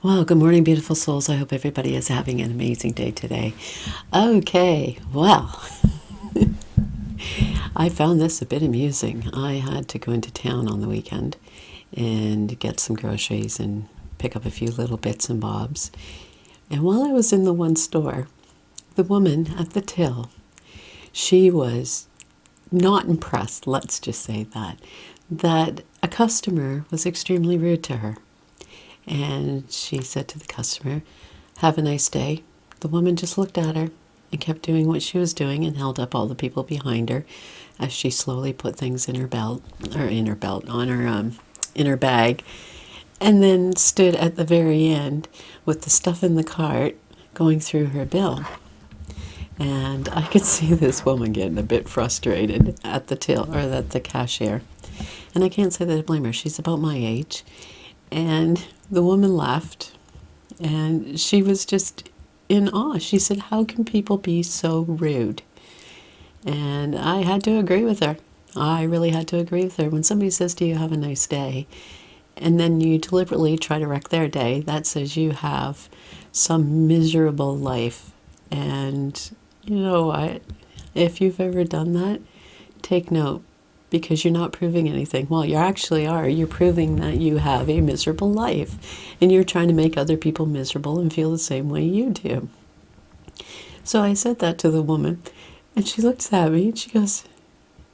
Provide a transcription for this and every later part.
Well, good morning, beautiful souls. I hope everybody is having an amazing day today. Okay, well, I found this a bit amusing. I had to go into town on the weekend and get some groceries and pick up a few little bits and bobs. And while I was in the one store, the woman at the till, she was not impressed, let's just say that a customer was extremely rude to her. And she said to the customer, "Have a nice day." The woman just looked at her and kept doing what she was doing and held up all the people behind her as she slowly put things in her belt, on her, in her bag, and then stood at the very end with the stuff in the cart going through her bill. And I could see this woman getting a bit frustrated at the till, or at the cashier. And I can't say that I blame her. She's about my age. And the woman left, and she was just in awe. She said, "How can people be so rude?" And I had to agree with her. I really had to agree with her. When somebody says to you, "Have a nice day," and then you deliberately try to wreck their day, that says you have some miserable life. And, if you've ever done that, take note, because you're not proving anything. Well, you actually are. You're proving that you have a miserable life, and you're trying to make other people miserable and feel the same way you do. So I said that to the woman, and she looks at me and she goes,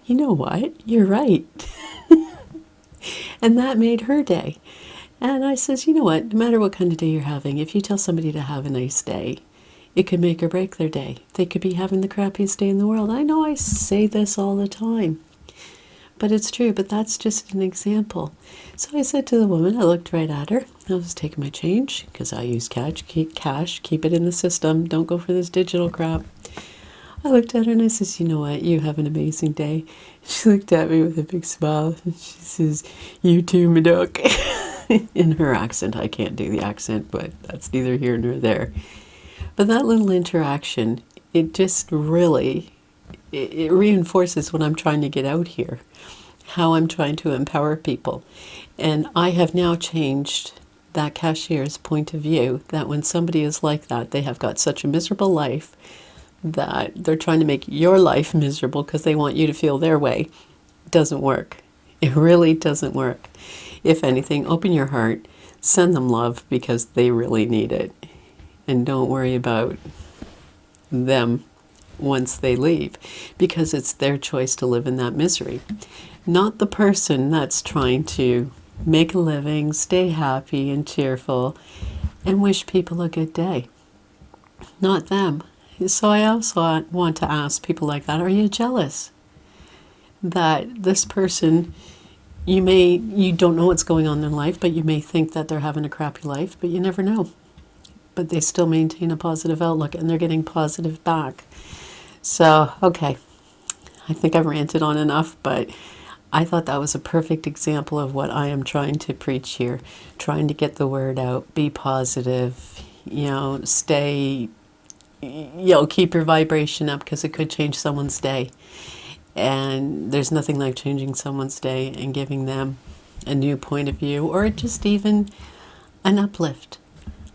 "You know what? You're right." And that made her day. And I says, "You know what? No matter what kind of day you're having, if you tell somebody to have a nice day, it could make or break their day. They could be having the crappiest day in the world." I know I say this all the time, but it's true. But that's just an example. So I said to the woman, I looked right at her. I was taking my change because I use cash, keep it in the system. Don't go for this digital crap. I looked at her and I says, "You know what? You have an amazing day." She looked at me with a big smile and she says, "You too, my duck." In her accent. I can't do the accent, but that's neither here nor there. But that little interaction, it just really, it reinforces what I'm trying to get out here, how I'm trying to empower people. And I have now changed that cashier's point of view, that when somebody is like that, they have got such a miserable life that they're trying to make your life miserable because they want you to feel their way. It doesn't work. It really doesn't work. If anything, open your heart, send them love because they really need it. And don't worry about them once they leave, because it's their choice to live in that misery. Not the person that's trying to make a living, stay happy and cheerful, and wish people a good day. Not them. So I also want to ask people like that, are you jealous that this person, you don't know what's going on in their life, but you may think that they're having a crappy life, but you never know. But they still maintain a positive outlook and they're getting positive back. So, okay, I think I've ranted on enough, but I thought that was a perfect example of what I am trying to preach here, trying to get the word out, be positive, stay, keep your vibration up because it could change someone's day. And there's nothing like changing someone's day and giving them a new point of view, or just even an uplift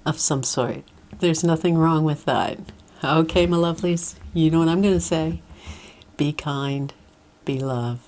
of some sort. There's nothing wrong with that. Okay, my lovelies, you know what I'm going to say. Be kind, be love.